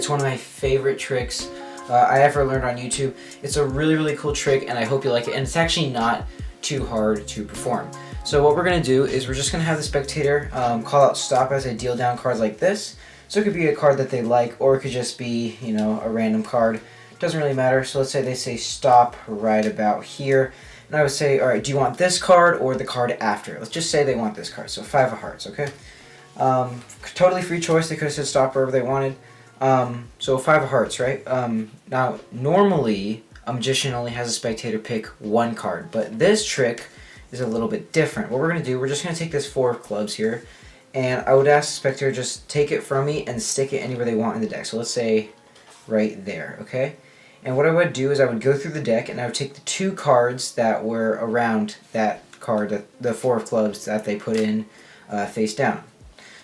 It's one of my favorite tricks I ever learned on YouTube. It's a really, really cool trick, and I hope you like it. And it's actually not too hard to perform. So what we're going to do is we're just going to have the spectator call out stop as I deal down cards like this. So it could be a card that they like, or it could just be, you know, a random card. Doesn't really matter. So let's say they say stop right about here. And I would say, all right, do you want this card or the card after? Let's just say they want this card. So 5 of hearts, okay? Totally free choice. They could have said stop wherever they wanted. So 5 of hearts, right? Now, normally, a magician only has a spectator pick one card. But this trick is a little bit different. What we're going to do, we're just going to take this 4 of clubs here. And I would ask the spectator just take it from me and stick it anywhere they want in the deck. So let's say right there, okay? And what I would do is I would go through the deck and I would take the 2 cards that were around that card, the 4 of clubs that they put in face down.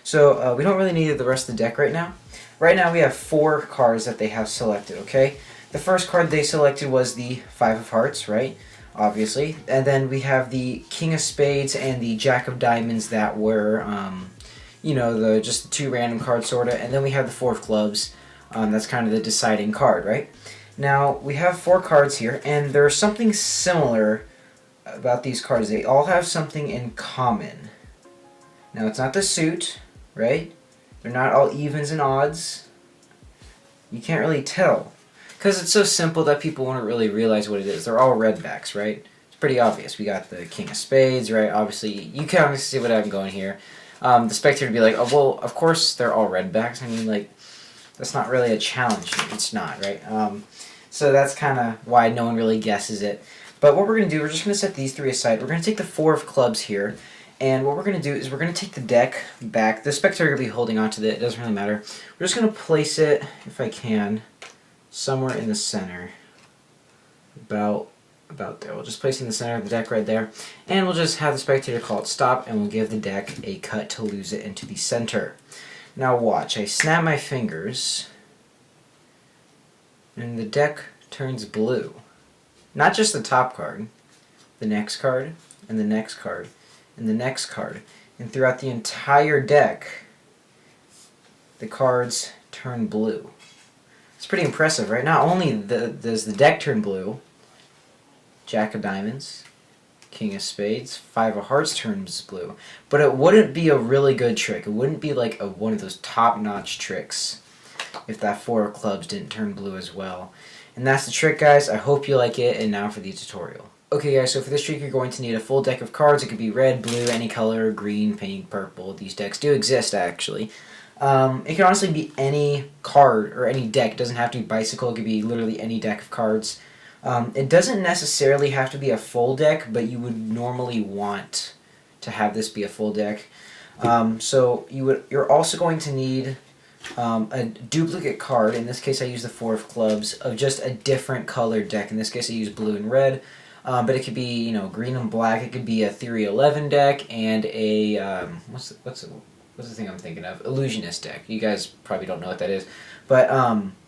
So we don't really need the rest of the deck right now. Right now we have 4 cards that they have selected, okay? The first card they selected was the 5 of hearts, right? Obviously. And then we have the King of Spades and the Jack of Diamonds that were, you know, just the 2 random cards, sort of. And then we have the 4 of clubs. That's kind of the deciding card, right? Now, we have 4 cards here, and there's something similar about these cards. They all have something in common. Now, it's not the suit, right? They're not all evens and odds. You can't really tell. Because it's so simple that people won't really realize what it is. They're all red backs, right? It's pretty obvious. We got the King of Spades, right? Obviously, you can obviously see what I'm going here. The spectator would be like, oh, well, of course they're all red backs. I mean, like, that's not really a challenge. It's not, right? So that's kind of why no one really guesses it. But what we're going to do, we're just going to set these 3 aside. We're going to take the 4 of clubs here. And what we're going to do is we're going to take the deck back. The spectator will be holding on to it. It doesn't really matter. We're just going to place it, if I can, somewhere in the center. About there. We'll just place it in the center of the deck right there. And we'll just have the spectator call it stop, and we'll give the deck a cut to lose it into the center. Now watch. I snap my fingers, and the deck turns blue. Not just the top card, the next card, and the next card, and the next card. And throughout the entire deck, the cards turn blue. It's pretty impressive, right? Not only does the deck turn blue, Jack of Diamonds, King of Spades, 5 of Hearts turns blue. But it wouldn't be a really good trick. It wouldn't be like one of those top-notch tricks if that 4 of clubs didn't turn blue as well. And that's the trick, guys. I hope you like it, and now for the tutorial. Okay, guys, so for this trick, you're going to need a full deck of cards. It could be red, blue, any color, green, pink, purple. These decks do exist, actually. It can honestly be any card or any deck. It doesn't have to be Bicycle. It could be literally any deck of cards. It doesn't necessarily have to be a full deck, but you would normally want to have this be a full deck. So you're also going to need a duplicate card. In this case, I use the 4 of clubs of just a different colored deck. In this case, I use blue and red. But it could be, you know, green and black. It could be a Theory 11 deck and a what's the thing I'm thinking of? Illusionist deck. You guys probably don't know what that is, but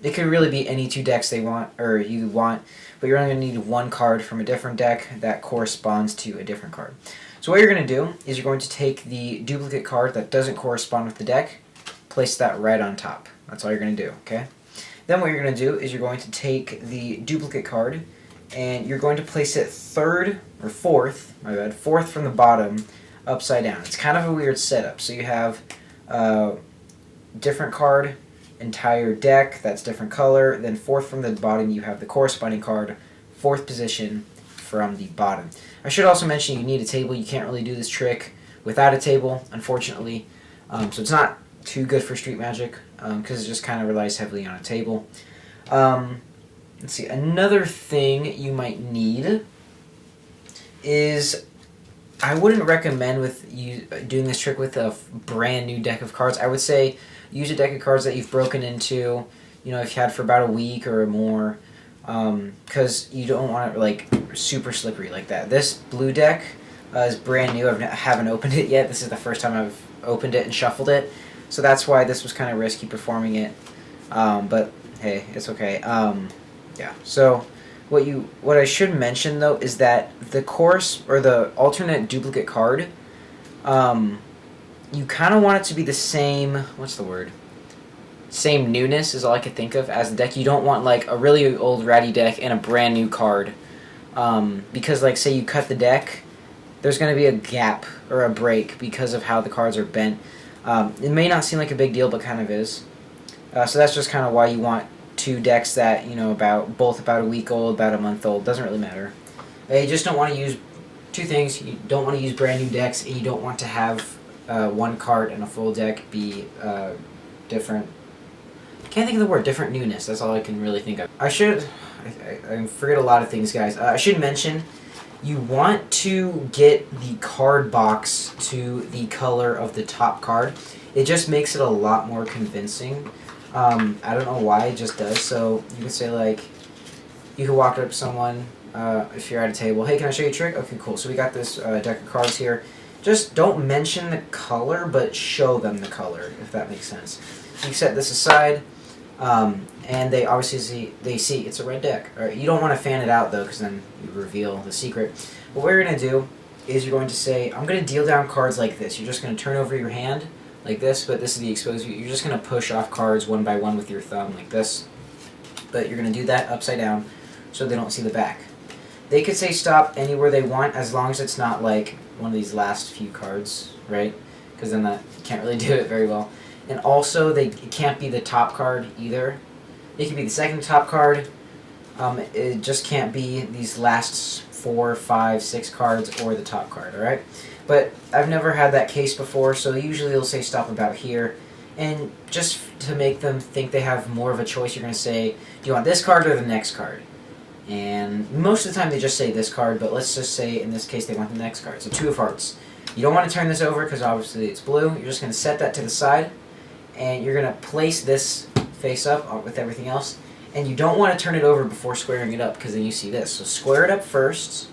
it could really be any 2 decks you want, but you're only going to need 1 card from a different deck that corresponds to a different card. So what you're going to do is you're going to take the duplicate card that doesn't correspond with the deck, place that right on top. That's all you're going to do, okay? Then what you're going to do is you're going to take the duplicate card and you're going to place it fourth from the bottom, upside down. It's kind of a weird setup. So you have different card, entire deck, that's different color, then 4th from the bottom you have the corresponding card, 4th position from the bottom. I should also mention you need a table. You can't really do this trick without a table, unfortunately. So it's not too good for Street Magic because it just kind of relies heavily on a table. Let's see, another thing you might need is, I wouldn't recommend with you doing this trick with a brand new deck of cards. I would say use a deck of cards that you've broken into, you know, if you had for about a week or more, because you don't want it like super slippery like that. This blue deck is brand new. I haven't opened it yet. This is the first time I've opened it and shuffled it, so that's why this was kind of risky performing it. But hey, it's okay. Yeah. So what I should mention though is that the alternate duplicate card, you kind of want it to be the same. What's the word? same newness is all I could think of as the deck. You don't want like a really old ratty deck and a brand new card, because like say you cut the deck, there's going to be a gap or a break because of how the cards are bent. It may not seem like a big deal, but kind of is. So that's just kind of why you want two decks that, you know, both about a week old, about a month old. Doesn't really matter. You just don't want to use two things. You don't want to use brand new decks, and you don't want to have one card in a full deck be different. Can't think of the word. Different newness. That's all I can really think of. I forget a lot of things, guys. I should mention, you want to get the card box to the color of the top card. It just makes it a lot more convincing. I don't know why, it just does. So you can say, like, you can walk up to someone if you're at a table. Hey, can I show you a trick? Okay, cool. So we got this deck of cards here. Just don't mention the color, but show them the color, if that makes sense. You set this aside, and they obviously see it's a red deck. All right, you don't want to fan it out, though, because then you reveal the secret. What we're going to do is you're going to say, I'm going to deal down cards like this. You're just going to turn over your hand like this, but this is the exposed view. You're just going to push off cards one by one with your thumb like this. But you're going to do that upside down so they don't see the back. They could say stop anywhere they want as long as it's not like one of these last few cards, right? Because then you can't really do it very well. And also, it can't be the top card either. It can be the second top card. It just can't be these last 4, 5, 6 cards or the top card, alright? But I've never had that case before, so usually they'll say stop about here. And just to make them think they have more of a choice, you're going to say, do you want this card or the next card? And most of the time they just say this card, but let's just say in this case they want the next card. So 2 of hearts. You don't want to turn this over because obviously it's blue. You're just going to set that to the side, and you're going to place this face up with everything else. And you don't want to turn it over before squaring it up because then you see this. So square it up first,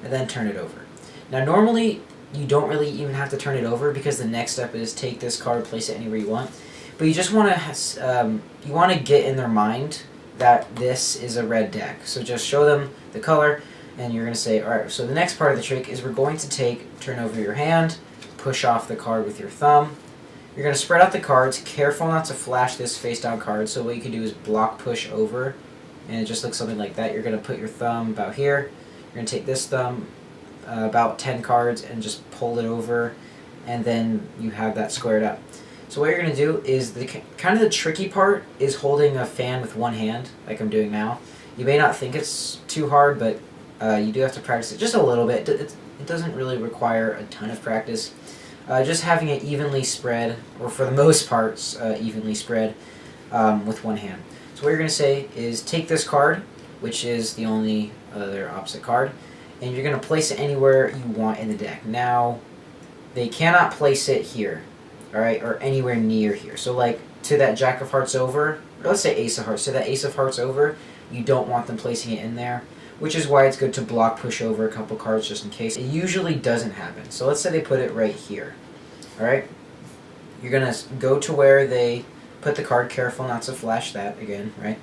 and then turn it over. Now normally you don't really even have to turn it over because the next step is take this card, place it anywhere you want. But you just want to get in their mind that this is a red deck. So just show them the color, and you're going to say, alright, so the next part of the trick is we're going to turn over your hand, push off the card with your thumb. You're going to spread out the cards, careful not to flash this face down card, so what you can do is block push over, and it just looks something like that. You're going to put your thumb about here, you're going to take this thumb about 10 cards and just pull it over, and then you have that squared up. So what you're going to do is, kind of the tricky part is holding a fan with one hand, like I'm doing now. You may not think it's too hard, but you do have to practice it just a little bit. It doesn't really require a ton of practice. Just having it evenly spread, or for the most parts, evenly spread with one hand. So what you're going to say is take this card, which is the only other opposite card, and you're going to place it anywhere you want in the deck. Now, they cannot place it here, alright, or anywhere near here. So like, to that Jack of Hearts over, or let's say Ace of Hearts, to that Ace of Hearts over, you don't want them placing it in there, which is why it's good to block push over a couple cards just in case. It usually doesn't happen. So let's say they put it right here, alright? You're going to go to where they put the card, careful not to flash that again, right?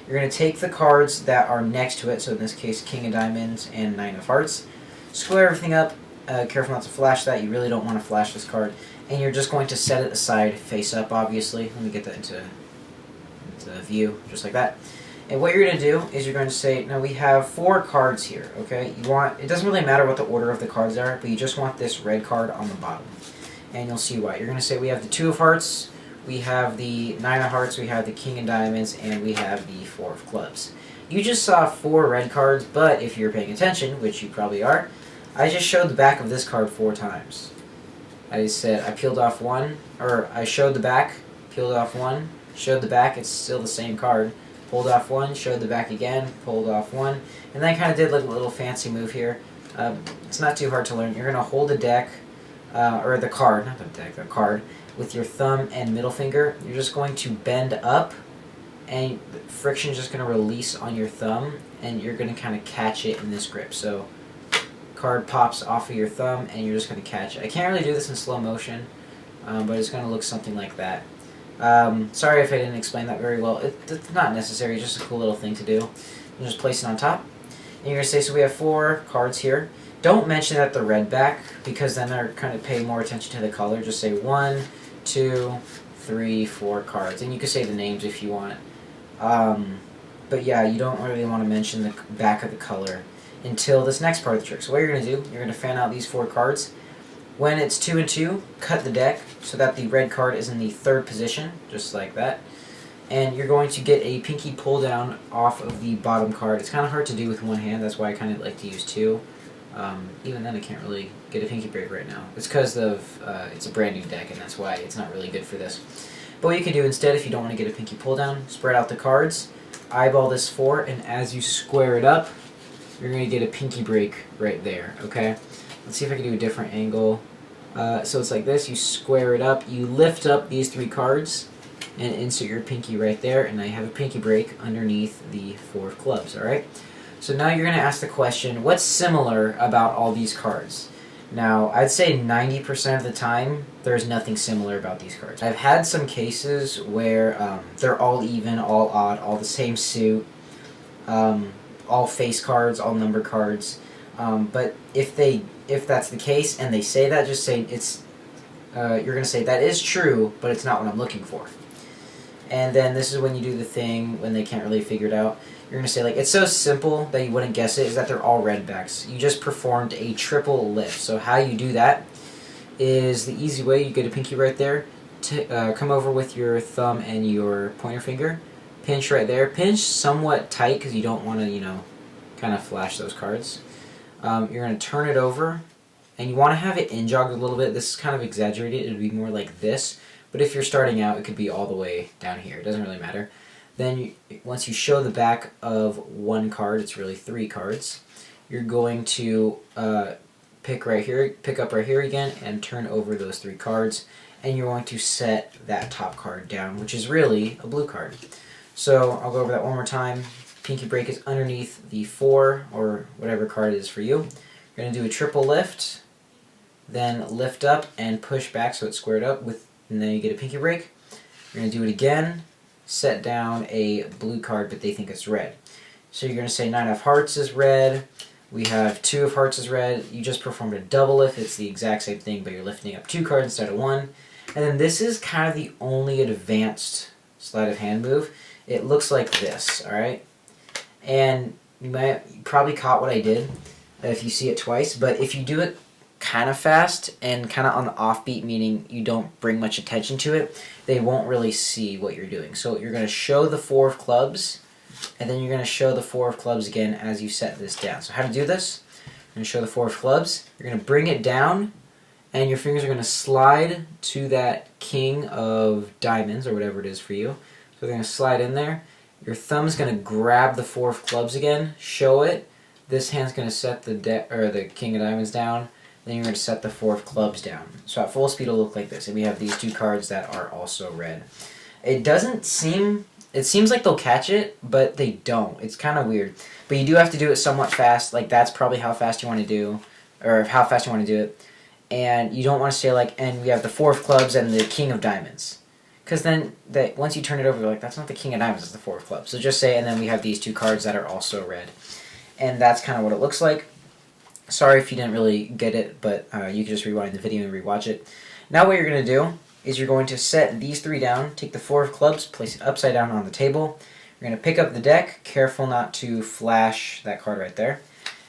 You're going to take the cards that are next to it, so in this case King of Diamonds and Nine of Hearts, square everything up, careful not to flash that, you really don't want to flash this card, and you're just going to set it aside, face up obviously. Let me get that into view, just like that. And what you're going to do is you're going to say, now we have 4 cards here, okay? It doesn't really matter what the order of the cards are, but you just want this red card on the bottom. And you'll see why. You're going to say we have the 2 of Hearts, we have the 9 of Hearts, we have the King of Diamonds, and we have the 4 of Clubs. You just saw 4 red cards, but if you're paying attention, which you probably are, I just showed the back of this card 4 times. I said I peeled off one, or I showed the back, peeled off one, showed the back, it's still the same card. Pulled off one, showed the back again, pulled off one, and then I kind of did like a little fancy move here. It's not too hard to learn. You're going to hold the deck, or the card, not the deck, the card, with your thumb and middle finger. You're just going to bend up, and friction is just going to release on your thumb, and you're going to kind of catch it in this grip. So, card pops off of your thumb, and you're just going to catch it. I can't really do this in slow motion, but it's going to look something like that. Sorry if I didn't explain that very well. It's not necessary, it's just a cool little thing to do. You just place it on top. And you're going to say, so we have 4 cards here. Don't mention that the red back, because then they're kind of paying more attention to the color. Just say 1, 2, 3, 4 cards, and you can say the names if you want. But yeah, you don't really want to mention the back of the color until this next part of the trick. So what you're going to do, you're going to fan out these 4 cards. When it's 2 and 2, cut the deck so that the red card is in the 3rd position, just like that. And you're going to get a pinky pull down off of the bottom card. It's kind of hard to do with one hand, that's why I kind of like to use 2. Even then I can't really get a pinky break right now. It's because of it's a brand new deck, and that's why it's not really good for this. But what you can do instead, if you don't want to get a pinky pull down, spread out the cards, eyeball this 4, and as you square it up, you're going to get a pinky break right there, okay? Let's see if I can do a different angle. So it's like this, you square it up, you lift up these 3 cards, and insert your pinky right there, and I have a pinky break underneath the 4 of clubs, alright? So now you're going to ask the question, what's similar about all these cards? Now, I'd say 90% of the time, there's nothing similar about these cards. I've had some cases where they're all even, all odd, all the same suit, all face cards, all number cards. But if that's the case and they say that, just say it's. You're gonna say that is true, but it's not what I'm looking for. And then this is when you do the thing when they can't really figure it out. You're gonna say like it's so simple that you wouldn't guess it. Is that they're all red backs? You just performed a triple lift. So how you do that is the easy way. You get a pinky right there. Come over with your thumb and your pointer finger. Pinch right there. Pinch somewhat tight because you don't want to kind of flash those cards. You're going to turn it over, and you want to have it in-jogged a little bit. This is kind of exaggerated. It would be more like this, but if you're starting out, it could be all the way down here. It doesn't really matter. Then once you show the back of 1 card, it's really 3 cards, you're going to pick up right here again and turn over those 3 cards, and you're going to set that top card down, which is really a blue card. So I'll go over that one more time. Pinky break is underneath the 4 or whatever card it is for you. You're going to do a triple lift, then lift up and push back so it's squared up, and then you get a pinky break. You're going to do it again, set down a blue card, but they think it's red. So you're going to say 9 of hearts is red, we have 2 of hearts is red, you just performed a double lift, it's the exact same thing, but you're lifting up 2 cards instead of 1. And then this is kind of the only advanced sleight of hand move. It looks like this, alright? And you probably caught what I did if you see it twice, but if you do it kind of fast and kind of on the offbeat, meaning you don't bring much attention to it, they won't really see what you're doing. So you're going to show the 4 of clubs, and then you're going to show the 4 of clubs again as you set this down. So how to do this? You're going to show the 4 of clubs, you're going to bring it down, and your fingers are going to slide to that king of diamonds, or whatever it is for you. So they're going to slide in there. Your thumb's going to grab the 4 of clubs again, show it. This hand's going to set the king of diamonds down. Then you're going to set the 4 of clubs down. So at full speed it'll look like this. And we have these 2 cards that are also red. It seems like they'll catch it, but they don't. It's kind of weird. But you do have to do it somewhat fast. Like that's probably how fast you want to do, or how fast you want to do it. And you don't want to say like, and we have the 4 of clubs and the king of diamonds. Because then once you turn it over, you're like, that's not the king of diamonds, it's the 4 of clubs. So just say, and then we have these 2 cards that are also red. And that's kind of what it looks like. Sorry if you didn't really get it, but you can just rewind the video and rewatch it. Now what you're going to do is you're going to set these 3 down, take the 4 of clubs, place it upside down on the table. You're going to pick up the deck, careful not to flash that card right there.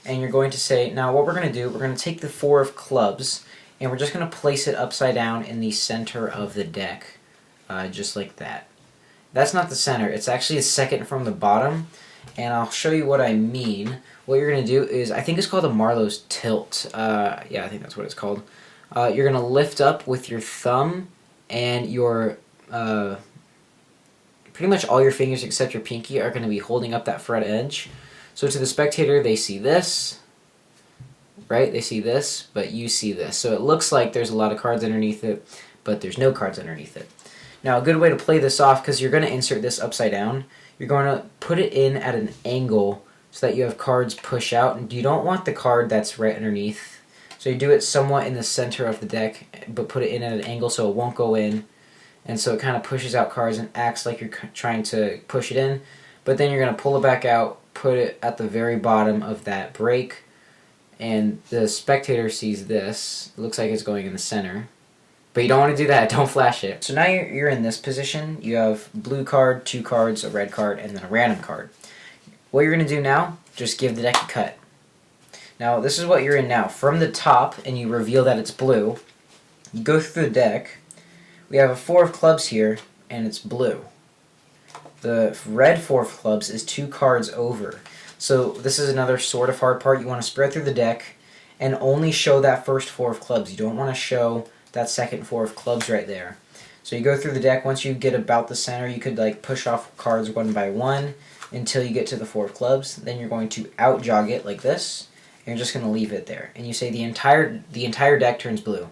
And you're going to say, now what we're going to do, we're going to take the 4 of clubs, and we're just going to place it upside down in the center of the deck. Just like that. That's not the center, it's actually the second from the bottom, and I'll show you what I mean. What you're going to do is, I think it's called a Marlowe's tilt. Yeah, I think that's what it's called. You're going to lift up with your thumb and your, pretty much all your fingers except your pinky are going to be holding up that front edge. So to the spectator, they see this, right? They see this, but you see this. So it looks like there's a lot of cards underneath it, but there's no cards underneath it. Now a good way to play this off, because you're going to insert this upside down, you're going to put it in at an angle so that you have cards push out, and you don't want the card that's right underneath. So you do it somewhat in the center of the deck, but put it in at an angle so it won't go in, and so it kind of pushes out cards and acts like you're trying to push it in, but then you're going to pull it back out, put it at the very bottom of that break, and the spectator sees this. It looks like it's going in the center. But you don't want to do that. Don't flash it. So now you're in this position. You have blue card, 2 cards, a red card, and then a random card. What you're going to do now, just give the deck a cut. Now, this is what you're in now. From the top, and you reveal that it's blue, you go through the deck. We have a 4 of clubs here, and it's blue. The red 4 of clubs is 2 cards over. So this is another sort of hard part. You want to spread through the deck and only show that first 4 of clubs. You don't want to show that second 4 of clubs right there. So you go through the deck. Once you get about the center, you could like push off cards one by one until you get to the 4 of clubs. Then you're going to out jog it like this, and you're just going to leave it there. And you say the entire deck turns blue.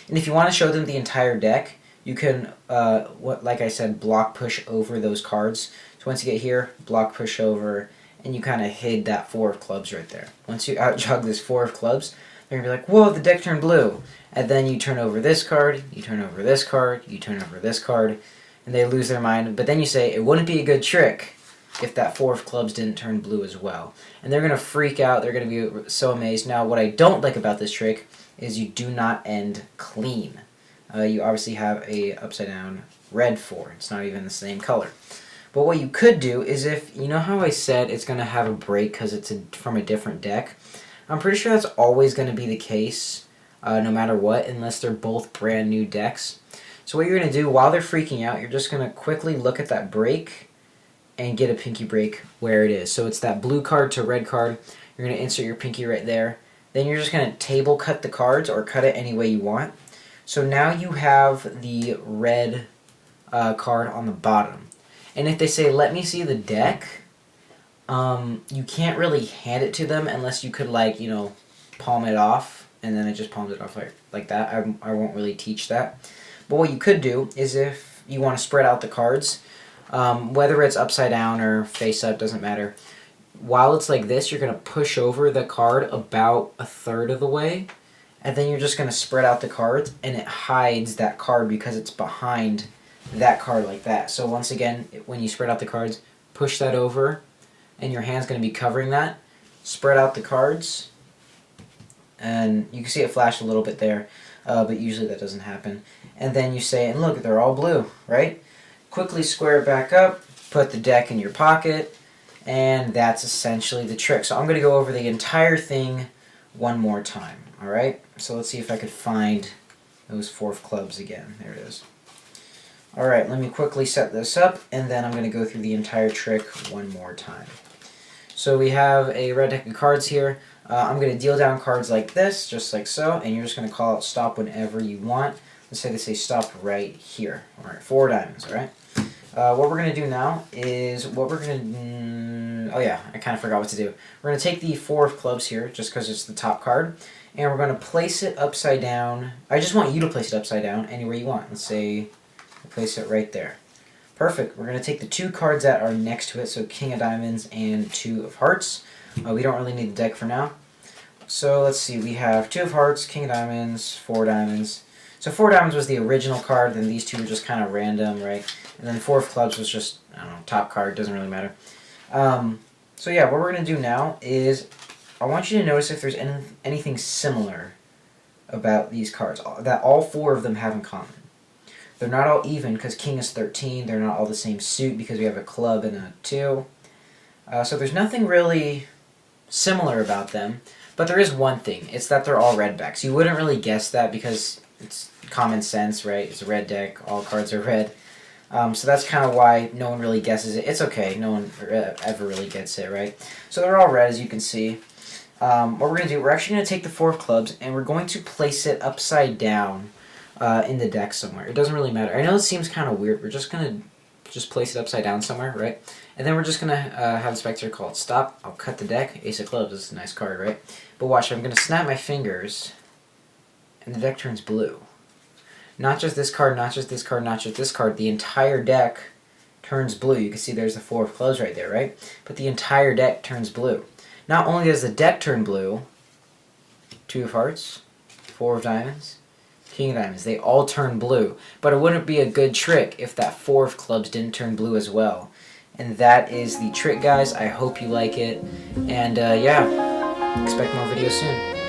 And if you want to show them the entire deck, you can, like I said, block push over those cards. So once you get here, block push over, and you kind of hid that 4 of clubs right there. Once you out jog this 4 of clubs, they're going to be like, whoa, the deck turned blue. And then you turn over this card, you turn over this card, you turn over this card, and they lose their mind. But then you say, it wouldn't be a good trick if that 4 of clubs didn't turn blue as well. And they're going to freak out. They're going to be so amazed. Now, what I don't like about this trick is you do not end clean. You obviously have a upside down red 4. It's not even the same color. But what you could do is if, you know how I said it's going to have a break because it's from a different deck? I'm pretty sure that's always going to be the case, no matter what, unless they're both brand new decks. So what you're going to do while they're freaking out, you're just going to quickly look at that break and get a pinky break where it is. So it's that blue card to red card. You're going to insert your pinky right there. Then you're just going to table cut the cards or cut it any way you want. So now you have the red card on the bottom. And if they say, let me see the deck, you can't really hand it to them unless you could, like, you know, palm it off. And then it just palms it off like that. I won't really teach that. But what you could do is if you want to spread out the cards, whether it's upside down or face up, doesn't matter. While it's like this, you're going to push over the card about a third of the way. And then you're just going to spread out the cards, and it hides that card because it's behind that card like that. So once again, when you spread out the cards, push that over, and your hand's going to be covering that. Spread out the cards, and you can see it flash a little bit there, but usually that doesn't happen. And then you say, and look, they're all blue, right? Quickly square it back up, put the deck in your pocket, and that's essentially the trick. So I'm going to go over the entire thing one more time, all right? So let's see if I could find those 4 of clubs again. There it is. All right, let me quickly set this up, and then I'm going to go through the entire trick one more time. So we have a red deck of cards here. I'm going to deal down cards like this, just like so, and you're just going to call out stop whenever you want. Let's say they say stop right here. All right, 4 diamonds, all right? What we're going to do now is oh yeah, I kind of forgot what to do. We're going to take the 4 of clubs here, just because it's the top card, and we're going to place it upside down. I just want you to place it upside down anywhere you want. Let's say place it right there. Perfect. We're going to take the 2 cards that are next to it, so King of Diamonds and 2 of Hearts. We don't really need the deck for now. So let's see, we have 2 of Hearts, King of Diamonds, 4 diamonds. So 4 diamonds was the original card, then these 2 were just kind of random, right? And then 4 of clubs was just, I don't know, top card, doesn't really matter. So yeah, what we're going to do now is, I want you to notice if there's anything similar about these cards, that all 4 of them have in common. They're not all even because King is 13, they're not all the same suit because we have a club and a 2. So there's nothing really similar about them, but there is one thing, it's that they're all red backs. You wouldn't really guess that because it's common sense, right? It's a red deck, all cards are red. So that's kind of why no one really guesses it. It's okay, no one ever really gets it, right? So they're all red, as you can see. What we're going to do, we're actually going to take the 4 of clubs, and we're going to place it upside down in the deck somewhere. It doesn't really matter. I know it seems kind of weird. We're just going to place it upside down somewhere, right? And then we're just going to have the spectator call it stop. I'll cut the deck. Ace of clubs is a nice card, right? But watch, I'm going to snap my fingers, and the deck turns blue. Not just this card, not just this card, not just this card. The entire deck turns blue. You can see there's the 4 of clubs right there, right? But the entire deck turns blue. Not only does the deck turn blue, 2 of Hearts, 4 of Diamonds, King of Diamonds, they all turn blue. But it wouldn't be a good trick if that 4 of clubs didn't turn blue as well. And that is the trick, guys. I hope you like it. And yeah, expect more videos soon.